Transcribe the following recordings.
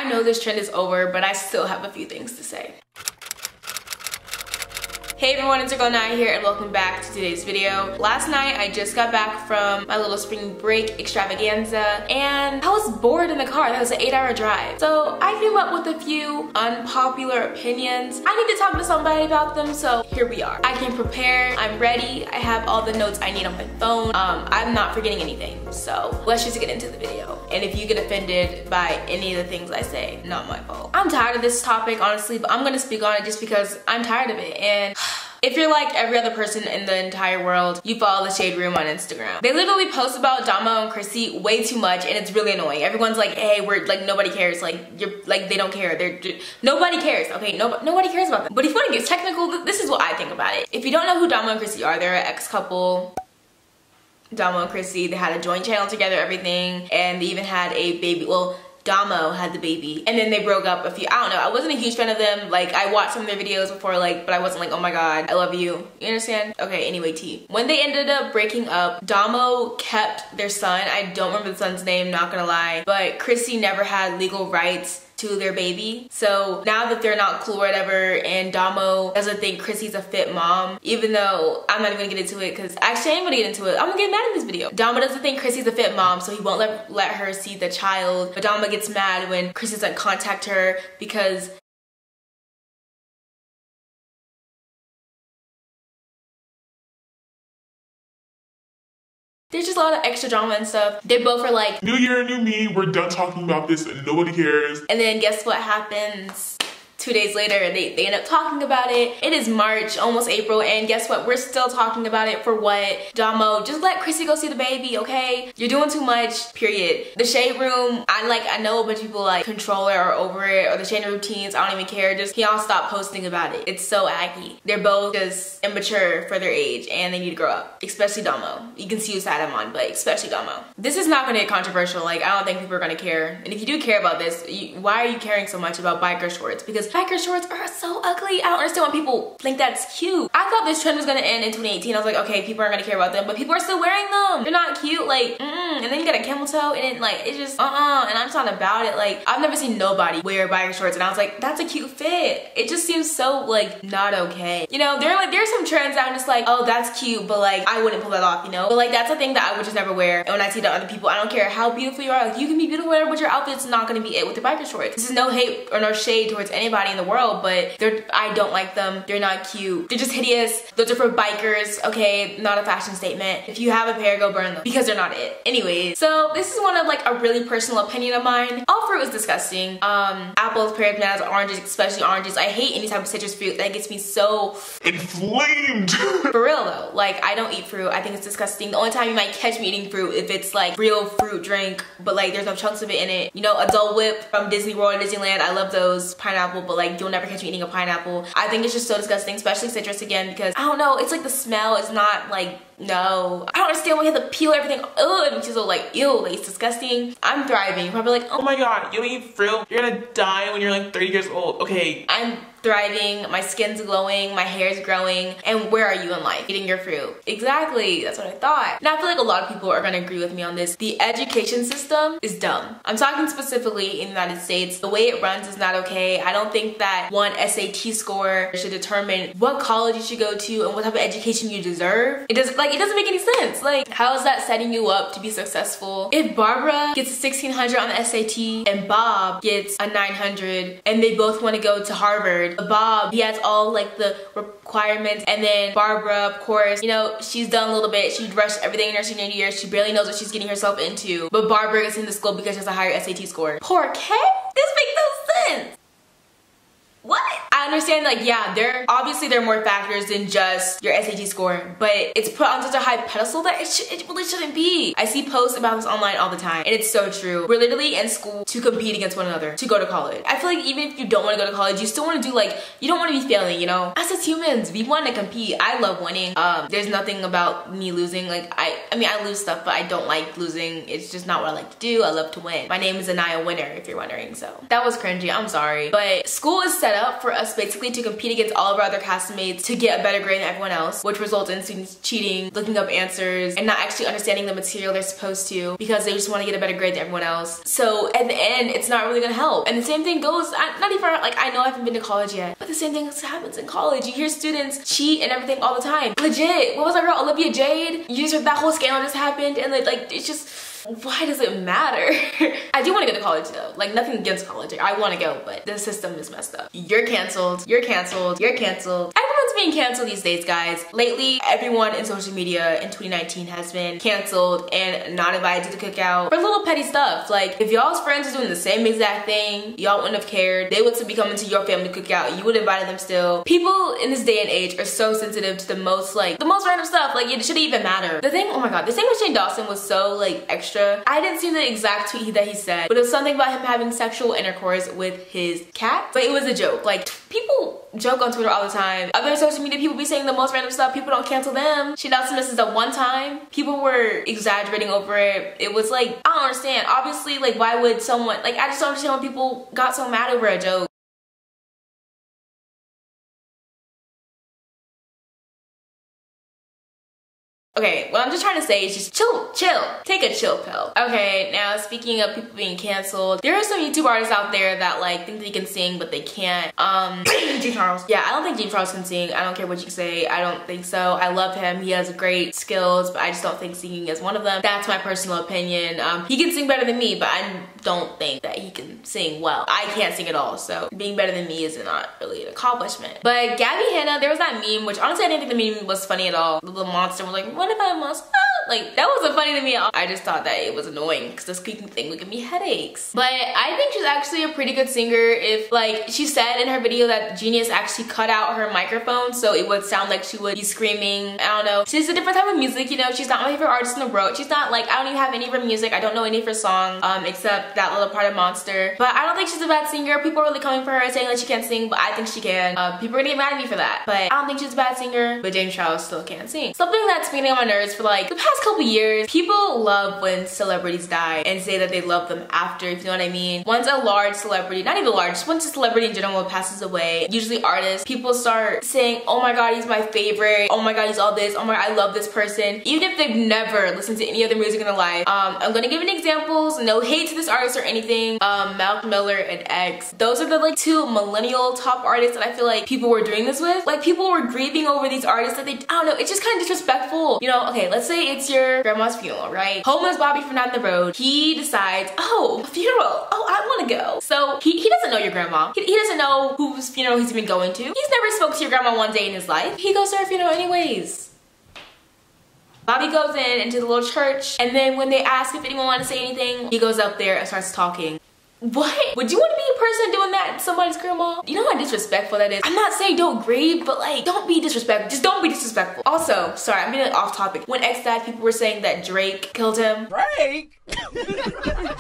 I know this trend is over, but I still have a few things to say. Hey everyone, it's Aniya here and welcome back to today's video. Last night I just got back from my little spring break extravaganza and I was bored in the car. That was an 8-hour drive. So I came up with a few unpopular opinions. I need to talk to somebody about them, so here we are. I came prepared, I'm ready, I have all the notes I need on my phone. I'm not forgetting anything, so let's just get into the video. And if you get offended by any of the things I say, not my fault. I'm tired of this topic, honestly, but I'm gonna speak on it just because I'm tired of it. And if you're like every other person in the entire world, you follow the Shade Room on Instagram. They literally post about Damo and Chrissy way too much and it's really annoying. Everyone's like, hey, we're like, nobody cares. Like, you're like, they don't care. Nobody cares, okay? Nobody cares about them. But if you wanna get technical, this is what I think about it. If you don't know who Damo and Chrissy are, they're an ex-couple. Damo and Chrissy, they had a joint channel together, everything, and they even had a baby. Well, Damo had the baby and then they broke up I don't know, I wasn't a huge fan of them. Like, I watched some of their videos before, like, but I wasn't like, oh my god, I love you. You understand? Okay, anyway, T. When they ended up breaking up, Damo kept their son. I don't remember the son's name, not gonna lie, but Chrissy never had legal rights to their baby. So now that they're not cool or whatever, and Damo doesn't think Chrissy's a fit mom, even though I'm not even gonna get into it because actually I am gonna get into it. I'm gonna get mad in this video. Damo doesn't think Chrissy's a fit mom, so he won't let her see the child. But Damo gets mad when Chrissy doesn't contact her because there's just a lot of extra drama and stuff. They both are like, new year, new me, we're done talking about this and nobody cares. And then guess what happens? 2 days later, they end up talking about it. It is March, almost April, and guess what? We're still talking about it. For what? Damo, just let Chrissy go see the baby, okay? You're doing too much, period. The Shade Room, I know a bunch of people like control it or over it, or the Shade Room teens, I don't even care. Just, can y'all stop posting about it? It's so aggy. They're both just immature for their age, and they need to grow up. Especially Damo. You can see whose side I'm on, but especially Damo. This is not gonna get controversial. Like, I don't think people are gonna care. And if you do care about this, why are you caring so much about biker shorts? Because biker shorts are so ugly. I don't understand why people think that's cute. I thought this trend was gonna end in 2018. I was like, okay, people aren't gonna care about them, but people are still wearing them. They're not cute, like, and then you got a camel toe, and it, like, it's just, and I'm just not about it. Like, I've never seen nobody wear biker shorts, and I was like, that's a cute fit. It just seems so, like, not okay. You know, there's some trends that I'm just like, oh, that's cute, but like, I wouldn't pull that off, you know? But like, that's a thing that I would just never wear. And when I see the other people, I don't care how beautiful you are, like, you can be beautiful, but your outfit's not gonna be it with your biker shorts. This is no hate or no shade towards anybody in the world, but I don't like them. They're not cute. They're just hideous. Those are for bikers, okay? Not a fashion statement. If you have a pair, go burn them because they're not it. Anyways, so this is one of like a really personal opinion of mine. All fruit is disgusting. Apples, pears, bananas, oranges, especially oranges. I hate any type of citrus fruit. That gets me so inflamed. For real though, like, I don't eat fruit. I think it's disgusting. The only time you might catch me eating fruit if it's like real fruit drink, but like there's no chunks of it in it. You know, Adult Whip from Disney World or Disneyland. I love those. Pineapple, but like you'll never catch me eating a pineapple. I think it's just so disgusting, especially citrus again, because I don't know, it's like the smell is not like, no. I don't understand why you have to peel everything. Ugh, it makes you so like, ew, like it's disgusting. I'm thriving. You're probably like, oh my god, you don't eat fruit? You're gonna die when you're like 30 years old. Okay. I'm thriving, my skin's glowing, my hair's growing, and where are you in life? Eating your fruit. Exactly, that's what I thought. And I feel like a lot of people are gonna agree with me on this. The education system is dumb. I'm talking specifically in the United States. The way it runs is not okay. I don't think that one SAT score should determine what college you should go to and what type of education you deserve. It doesn't make any sense. Like, how is that setting you up to be successful? If Barbara gets a 1600 on the SAT and Bob gets a 900 and they both want to go to Harvard, Bob, he has all like the requirements, and then Barbara, of course, you know, she's done a little bit. She rushed everything in her senior year. She barely knows what she's getting herself into. But Barbara gets into school because she has a higher SAT score. Poor Kay? This makes no sense. What? I understand, like, yeah, there are more factors than just your SAT score, but it's put on such a high pedestal that it really shouldn't be. I see posts about this online all the time, and it's so true. We're literally in school to compete against one another, to go to college. I feel like even if you don't want to go to college, you still want to do, like, you don't want to be failing, you know? Us as humans, we want to compete. I love winning. There's nothing about me losing. Like, I mean, I lose stuff, but I don't like losing. It's just not what I like to do. I love to win. My name is Aniya Winner, if you're wondering, so. That was cringy, I'm sorry. But school is set up for us basically to compete against all of our other castmates to get a better grade than everyone else, which results in students cheating, looking up answers, and not actually understanding the material they're supposed to because they just want to get a better grade than everyone else. So at the end, it's not really gonna help. And the same thing goes, not even, like, I know I haven't been to college yet, but the same thing happens in college. You hear students cheat and everything all the time. Legit, what was that girl, Olivia Jade? You just heard that whole scandal just happened, and like it's just, why does it matter? I do want to go to college though. Like, nothing against college. I want to go, but the system is messed up. You're canceled. You're canceled. You're canceled. Everyone's being canceled these days, guys. Lately, everyone in social media in 2019 has been canceled and not invited to the cookout for little petty stuff. Like, if y'all's friends are doing the same exact thing, y'all wouldn't have cared. They would still be coming to your family cookout. You would have invited them still. People in this day and age are so sensitive to the most random stuff. Like, it shouldn't even matter. The thing, oh my god, the thing with Shane Dawson was so like extra. I didn't see the exact tweet that he said, but it was something about him having sexual intercourse with his cat. But it was a joke. Like, people joke on Twitter all the time. Other social media people be saying the most random stuff. People don't cancel them. Shane Dawson misses the one time. People were exaggerating over it. It was like, I don't understand. Obviously, like, why would someone, like, I just don't understand when people got so mad over a joke. Okay, what I'm just trying to say is just chill. Take a chill pill. Okay, now speaking of people being canceled, there are some YouTube artists out there that like think they can sing, but they can't. James Charles. Yeah, I don't think James Charles can sing. I don't care what you say. I don't think so. I love him. He has great skills, but I just don't think singing is one of them. That's my personal opinion. He can sing better than me, but I don't think that he can sing well. I can't sing at all, so being better than me is not really an accomplishment. But Gabby Hanna, there was that meme, which honestly I didn't think the meme was funny at all. The little monster was like, what if I must? Like, that wasn't funny to me at all. I just thought that it was annoying because the squeaking thing would give me headaches. But I think she's actually a pretty good singer. If, like, she said in her video that Genius actually cut out her microphone so it would sound like she would be screaming. I don't know. She's a different type of music, you know. She's not my favorite artist in the world. She's not, like, I don't even have any of her music. I don't know any of her songs except that little part of Monster. But I don't think she's a bad singer. People are really coming for her saying that she can't sing, but I think she can. People are gonna get mad at me for that. But I don't think she's a bad singer, but James Charles still can't sing. Something that's been on my nerves for like the past couple years. People love when celebrities die and say that they love them after, if you know what I mean. Once a large celebrity, not even large, just once a celebrity in general passes away, usually artists, people start saying, oh my god, he's my favorite, oh my god, he's all this, oh my god, I love this person, even if they've never listened to any other music in their life. I'm gonna give an examples, no hate to this artist or anything. Malcolm Miller and X, those are the like two millennial top artists that I feel like people were doing this with. Like, people were grieving over these artists that they, I don't know, it's just kind of disrespectful. You know, okay, let's say it's your grandma's funeral, right? Homeless Bobby from down the road, he decides, oh, a funeral, oh, I want to go. So he doesn't know your grandma. He doesn't know whose funeral he's been going to. He's never spoke to your grandma one day in his life. He goes to her funeral anyways. Bobby goes into the little church, and then when they ask if anyone wants to say anything, he goes up there and starts talking. What? Would you want to be a person doing that to somebody's grandma? You know how disrespectful that is? I'm not saying don't grieve, but like, don't be disrespectful. Just don't be disrespectful. Also, sorry, I'm getting off topic. When X died, people were saying that Drake killed him. Drake?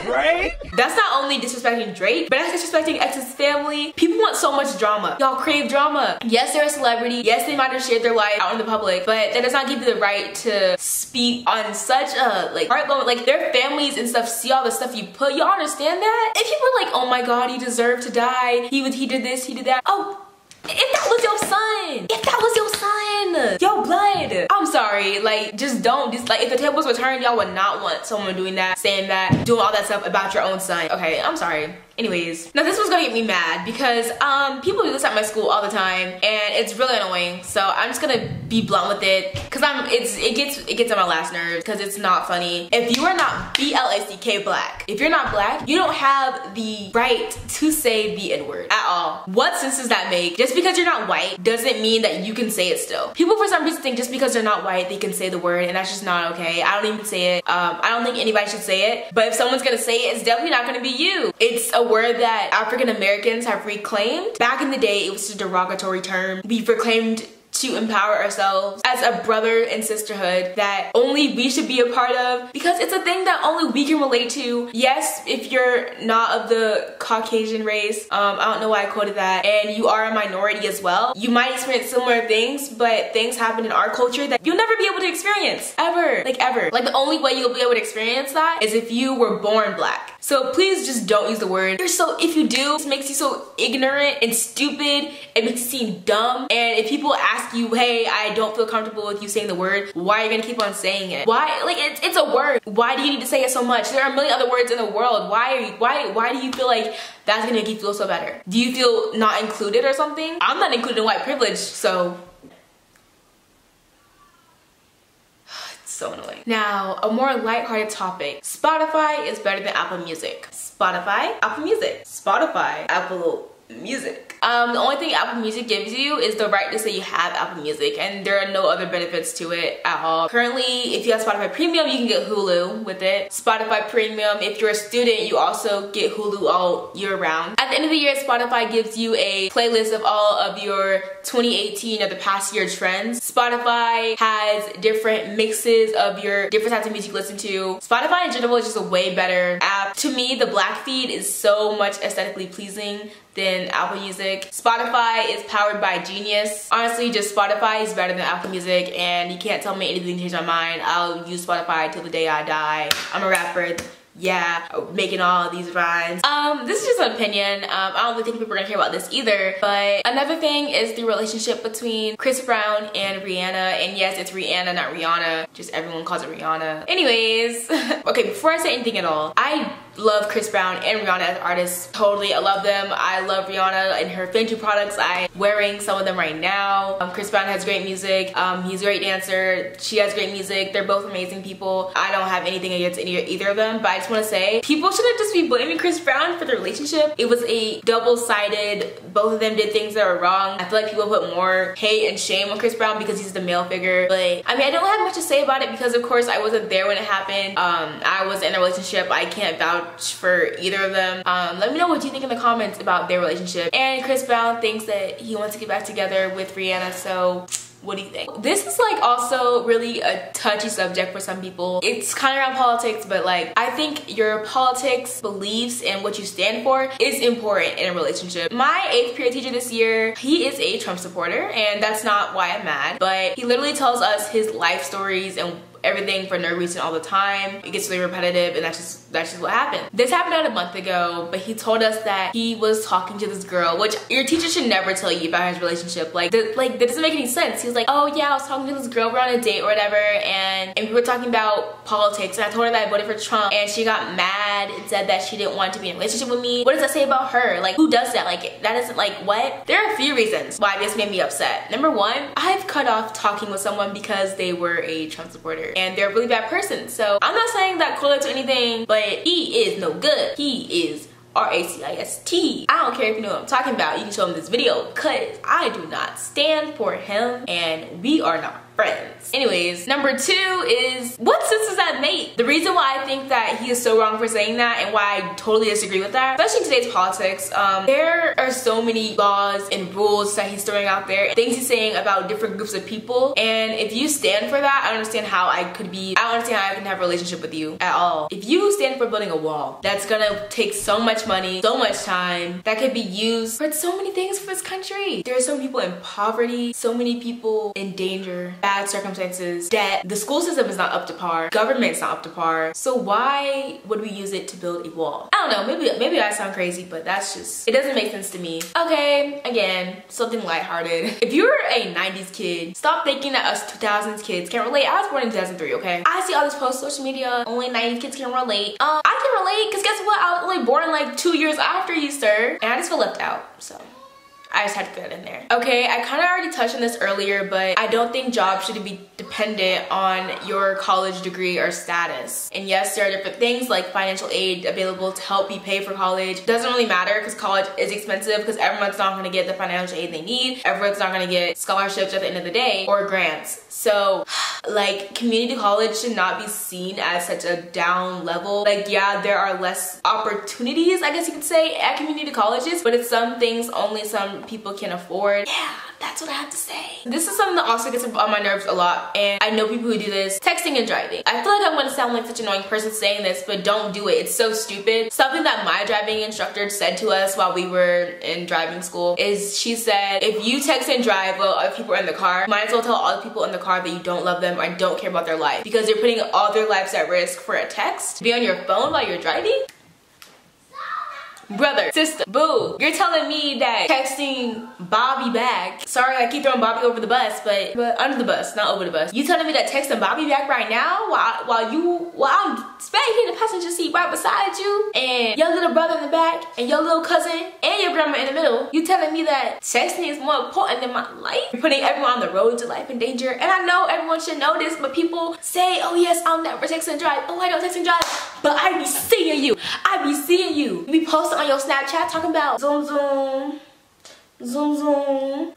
Drake? That's not only disrespecting Drake, but that's disrespecting X's family. People want so much drama. Y'all crave drama. Yes, they're a celebrity. Yes, they might have shared their life out in the public, but that does not give you the right to speak on such a like heart moment. Like, their families and stuff see all the stuff you put. Y'all understand that? If people are like, oh my god, he deserved to die, he did this, he did that. Oh, if that was your son, your blood, I'm sorry, like, just don't, just like, if the tables were turned, y'all would not want someone doing that, saying that, doing all that stuff about your own son. Okay, I'm sorry. Anyways, now this was gonna get me mad because people do this at my school all the time and it's really annoying. So I'm just gonna be blunt with it because it gets on my last nerves because it's not funny. If you are not BLACK black, if you're not black, you don't have the right to say the N-word at all. What sense does that make? Just because you're not white doesn't mean that you can say it still. People for some reason think just because they're not white they can say the word, and that's just not okay. I don't even say it. I don't think anybody should say it, but if someone's gonna say it, it's definitely not gonna be you. It's a word that African Americans have reclaimed. Back in the day, it was a derogatory term. We've reclaimed to empower ourselves as a brother and sisterhood that only we should be a part of because it's a thing that only we can relate to. Yes, if you're not of the Caucasian race, I don't know why I quoted that, and you are a minority as well, you might experience similar things, but things happen in our culture that you'll never be able to experience, ever. Like, ever. Like, the only way you'll be able to experience that is if you were born black. So please just don't use the word. If you do, it makes you so ignorant and stupid. It makes you seem dumb. And if people ask you, hey, I don't feel comfortable with you saying the word, why are you gonna keep on saying it? Why? Like, it's a word. Why do you need to say it so much? There are a million other words in the world. Why do you feel like that's gonna make you feel so better? Do you feel not included or something? I'm not included in white privilege, so. So annoying. Now, a more lighthearted topic. Spotify is better than Apple Music. Spotify, Apple Music. Spotify, Apple Music. The only thing Apple Music gives you is the right to say you have Apple Music, and there are no other benefits to it at all. Currently, if you have Spotify Premium, you can get Hulu with it. Spotify Premium, if you're a student, you also get Hulu all year round. At the end of the year, Spotify gives you a playlist of all of your 2018 or the past year trends. Spotify has different mixes of your different types of music you listen to. Spotify in general is just a way better app. To me, the black feed is so much aesthetically pleasing than Apple Music. Spotify is powered by Genius. Honestly, just Spotify is better than Apple Music, and you can't tell me anything to change my mind. I'll use Spotify till the day I die. I'm a rapper. Yeah, making all these rhymes. This is just an opinion. I don't really think people are gonna care about this either. But another thing is the relationship between Chris Brown and Rihanna. And yes, it's Rihanna, not Rihanna. Just everyone calls it Rihanna. Anyways, okay, before I say anything at all, I love Chris Brown and Rihanna as artists. Totally, I love them. I love Rihanna and her Fenty products. I'm wearing some of them right now. Chris Brown has great music. He's a great dancer. She has great music. They're both amazing people. I don't have anything against either of them, but I just want to say, people shouldn't just be blaming Chris Brown for the relationship. It was a double-sided, both of them did things that were wrong. I feel like people put more hate and shame on Chris Brown because he's the male figure. But I mean, I don't have much to say about it because of course I wasn't there when it happened. I was in a relationship. I can't vouch for either of them. Let me know what you think in the comments about their relationship. And Chris Brown thinks that he wants to get back together with Rihanna, so what do you think? This is like also really a touchy subject for some people. It's kind of around politics, but like I think your politics, beliefs, and what you stand for is important in a relationship. My 8th period teacher this year, he is a Trump supporter, and that's not why I'm mad, but he literally tells us his life stories and everything for no reason all the time. It gets really repetitive, and that's just what happened. This happened about a month ago, but he told us that he was talking to this girl, which your teacher should never tell you about his relationship. Like that doesn't make any sense. He was like, oh yeah, I was talking to this girl, we're on a date or whatever, and we were talking about politics, and I told her that I voted for Trump, and she got mad and said that she didn't want to be in a relationship with me. What does that say about her? Like, who does that? Like, that isn't like, what? There are a few reasons why this made me upset. Number one, I've cut off talking with someone because they were a Trump supporter and they're a really bad person. So I'm not saying that correlates to anything, but he is no good. He is R-A-C-I-S-T. I don't care if you know what I'm talking about. You can show him this video because I do not stand for him and we are not friends. Anyways, number two is, what sense does that make? The reason why I think that he is so wrong for saying that and why I totally disagree with that, especially in today's politics, there are so many laws and rules that he's throwing out there, things he's saying about different groups of people, and if you stand for that, I don't understand how I can have a relationship with you at all. If you stand for building a wall, that's gonna take so much money, so much time, that could be used for so many things for this country. There are so many people in poverty, so many people in danger, bad circumstances, debt. The school system is not up to par. Government's not up to par. So why would we use it to build a wall? I don't know, maybe I sound crazy, but that's just, it doesn't make sense to me. Okay, again, something lighthearted. If you're a 90s kid, stop thinking that us 2000s kids can't relate. I was born in 2003, okay? I see all this post social media, only 90s kids can relate. I can relate, because guess what? I was only born like 2 years after you, sir. And I just feel left out, so I just had to put that in there. Okay, I kind of already touched on this earlier, but I don't think jobs should be dependent on your college degree or status. And yes, there are different things like financial aid available to help you pay for college. It doesn't really matter because college is expensive because everyone's not gonna get the financial aid they need. Everyone's not gonna get scholarships at the end of the day or grants. So like, community college should not be seen as such a down level. Like, yeah, there are less opportunities, I guess you could say, at community colleges, but it's some things only some people can afford. Yeah, that's what I have to say. This is something that also gets on my nerves a lot, and I know people who do this. Texting and driving. I feel like I'm gonna sound like such an annoying person saying this, but don't do it. It's so stupid. Something that my driving instructor said to us while we were in driving school is, she said, if you text and drive while other people are in the car, might as well tell all the people in the car that you don't love them or don't care about their life, because you're putting all their lives at risk for a text to be on your phone while you're driving. brother, sister, boo. You're telling me that texting Bobby back, sorry I keep throwing Bobby over the bus, but under the bus, not over the bus. You telling me that texting Bobby back right now while I'm sitting here in the passenger seat right beside you, and your little brother in the back, and your little cousin, and your grandma in the middle, you telling me that texting is more important than my life? You're putting everyone on the road to life in danger. And I know everyone should know this, but people say, oh yes, I'll never text and drive. Oh, I don't text and drive. But I be seeing you. I be seeing you. You be posting on your Snapchat talking about zoom zoom, zoom zoom.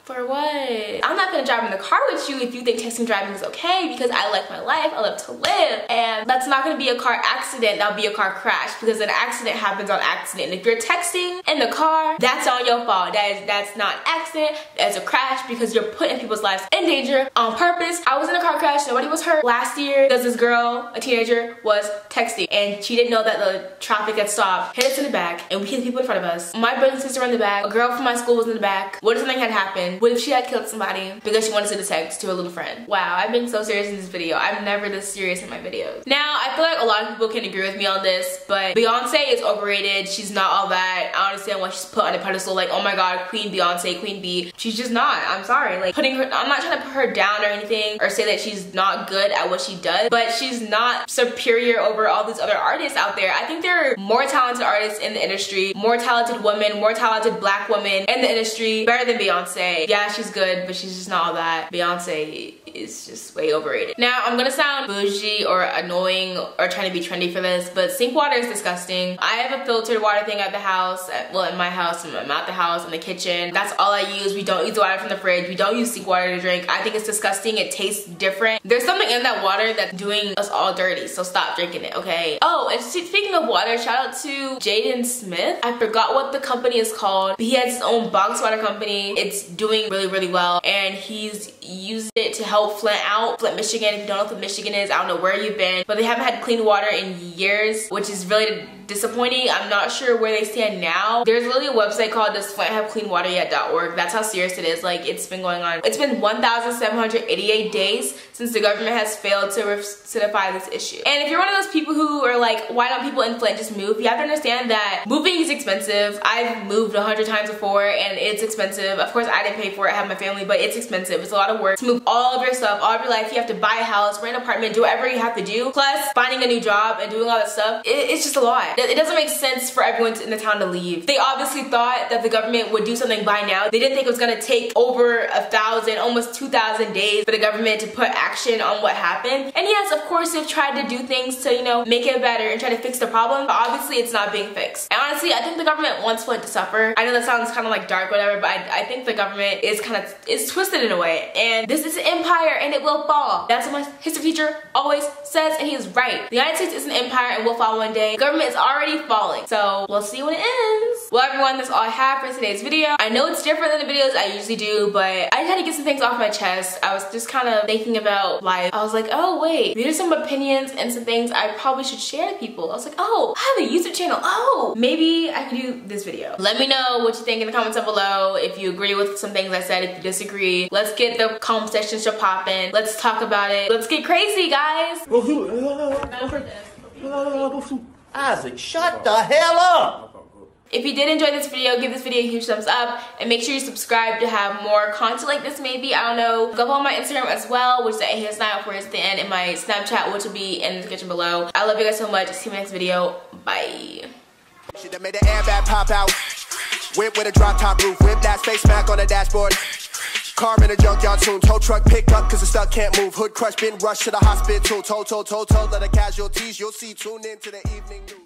For what? I'm not gonna drive in the car with you if you think texting driving is okay, because I like my life, I love to live. And that's not gonna be a car accident, that'll be a car crash, because an accident happens on accident. And if you're texting in the car, that's on your fault. That's not an accident, that's a crash, because you're putting people's lives in danger on purpose. I was in a car crash, nobody was hurt. Last year, this girl, a teenager, was texting, and she didn't know that the traffic had stopped, hit us in the back, and we hit the people in front of us. My brother and sister were in the back, a girl from my school was in the back. What if something had happened? What if she had killed somebody because she wanted to send a text to her little friend? Wow, I've been so serious in this video. I'm never this serious in my videos. Now, I feel like a lot of people can agree with me on this, but Beyonce is overrated. She's not all that. I don't understand why she's put on a pedestal like, oh my god, Queen Beyonce, Queen B. She's just not. I'm sorry. Like, putting her, I'm not trying to put her down or anything or say that she's not good at what she does, but she's not superior over all these other artists out there. I think there are more talented artists in the industry, more talented women, more talented black women in the industry, better than Beyonce. Yeah, she's good, but she's just not all that. Beyonce is just way overrated. Now, I'm gonna sound bougie or annoying or trying to be trendy for this, but sink water is disgusting. I have a filtered water thing at the house, well, in my house, and I'm at the house, in the kitchen. That's all I use. We don't use the water from the fridge. We don't use sink water to drink. I think it's disgusting. It tastes different. There's something in that water that's doing us all dirty, so stop drinking it, okay? Oh, and speaking of water, shout out to Jaden Smith. I forgot what the company is called, but he has his own box water company. It's doing really, really well, and he's used it to help Flint out. Flint, Michigan. If you don't know what Michigan is, I don't know where you've been, but they haven't had clean water in years, which is really disappointing. I'm not sure where they stand now. There's literally a website called doesflinthavecleanwateryet.org. That's how serious it is. Like, it's been going on. It's been 1,788 days since the government has failed to rectify this issue. And if you're one of those people who are like, why don't people in Flint just move? You have to understand that moving is expensive. I've moved 100 times before and it's expensive. Of course, I didn't pay for it, I have my family, but it's expensive. It's a lot of work to move all of your stuff, all of your life. You have to buy a house, rent an apartment, do whatever you have to do. Plus, finding a new job and doing all that stuff, it's just a lot. It doesn't make sense for everyone in the town to leave. They obviously thought that the government would do something by now. They didn't think it was gonna take over 1,000, almost 2,000 days for the government to put action on what happened. And yes, of course, they've tried to do things to, you know, make it better and try to fix the problem, but obviously it's not being fixed. And honestly, I think the government wants Flint to suffer. I know that sounds kind of like dark, whatever, but I think the government is twisted in a way. And this is an empire and it will fall. That's what my history teacher always says, and he's right. The United States is an empire and will fall one day. The government is already falling. So we'll see when it ends. Well, everyone, that's all I have for today's video. I know it's different than the videos I usually do, but I just had to get some things off my chest. I was just kind of thinking about life. I was like, oh wait, these are some opinions and some things I probably should share to people. I was like, oh, I have a YouTube channel. Oh, maybe I could do this video. Let me know what you think in the comments down below. If you agree with some things I said, if you disagree. Let's get the comment section popping. Let's talk about it. Let's get crazy, guys. Isaac, shut the hell up! If you did enjoy this video, give this video a huge thumbs up and make sure you subscribe to have more content like this maybe. I don't know. Go follow my Instagram as well, which is @AHSNight4 at the end, and my Snapchat, which will be in the description below. I love you guys so much. See you in the next video. Bye. Shit that made the airbag pop out. Whip with a drop top roof. Whip that space smack on the dashboard. Car in a junkyard soon. Tow truck pick up cause the stuck can't move. Hood crush, been rushed to the hospital. Told of the casualties. You'll see. Tune in to the evening news.